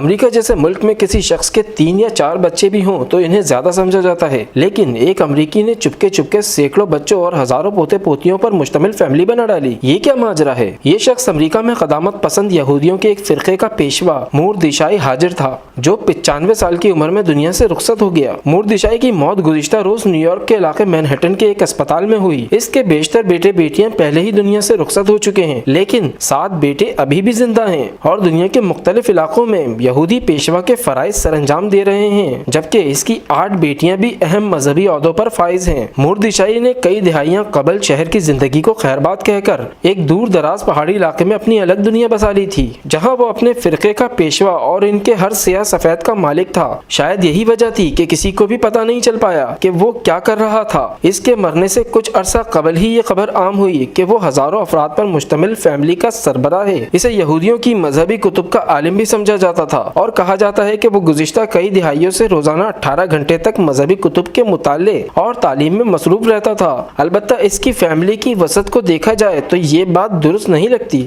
امریکہ جیسے ملک میں کسی شخص کے 3 یا 4 بچے بھی ہوں تو انہیں زیادہ سمجھا جاتا ہے، لیکن ایک امریکی نے چپکے چپکے سینکڑوں بچوں اور ہزاروں پوتے پوتیوں پر مشتمل فیملی بنا ڈالی۔ یہ کیا ماجرا ہے؟ یہ شخص امریکہ میں قدامت پسند یہودیوں کے ایک فرقے کا پیشوا موردیشائی ہاجر تھا جو 95 سال کی عمر میں دنیا سے رخصت ہو گیا۔ موردیشائی کی موت گزشتہ روز نیو یارک کے علاقے مینہٹن کے ایک اسپتال میں ہوئی۔ اس کے بیشتر بیٹے بیٹیاں پہلے ہی دنیا سے رخصت ہو چکے ہیں، لیکن 7 بیٹے ابھی بھی زندہ ہیں اور دنیا کے مختلف علاقوں میں یہودی پیشوا کے فرائض سر انجام دے رہے ہیں، جبکہ اس کی 8 بیٹیاں بھی اہم مذہبی عہدوں پر فائز ہیں۔ موردیشائی نے کئی دہائیاں قبل شہر کی زندگی کو خیرباد کہہ کر ایک دور دراز پہاڑی علاقے میں اپنی الگ دنیا بسا لی تھی، جہاں وہ اپنے فرقے کا پیشوا اور ان کے ہر سیاہ سفید کا مالک تھا۔ شاید یہی وجہ تھی کہ کسی کو بھی پتہ نہیں چل پایا کہ وہ کیا کر رہا تھا۔ اس کے مرنے سے کچھ عرصہ قبل ہی یہ خبر عام ہوئی کہ وہ ہزاروں افراد پر مشتمل فیملی کا سربراہ ہے۔ اسے یہودیوں کی مذہبی کتب کا عالم بھی سمجھا جاتا تھا اور کہا جاتا ہے کہ وہ گزشتہ کئی دہائیوں سے روزانہ 18 گھنٹے تک مذہبی کتب کے مطالعے اور تعلیم میں مصروف رہتا تھا۔ البتہ اس کی فیملی کی وسعت کو دیکھا جائے تو یہ بات درست نہیں لگتی۔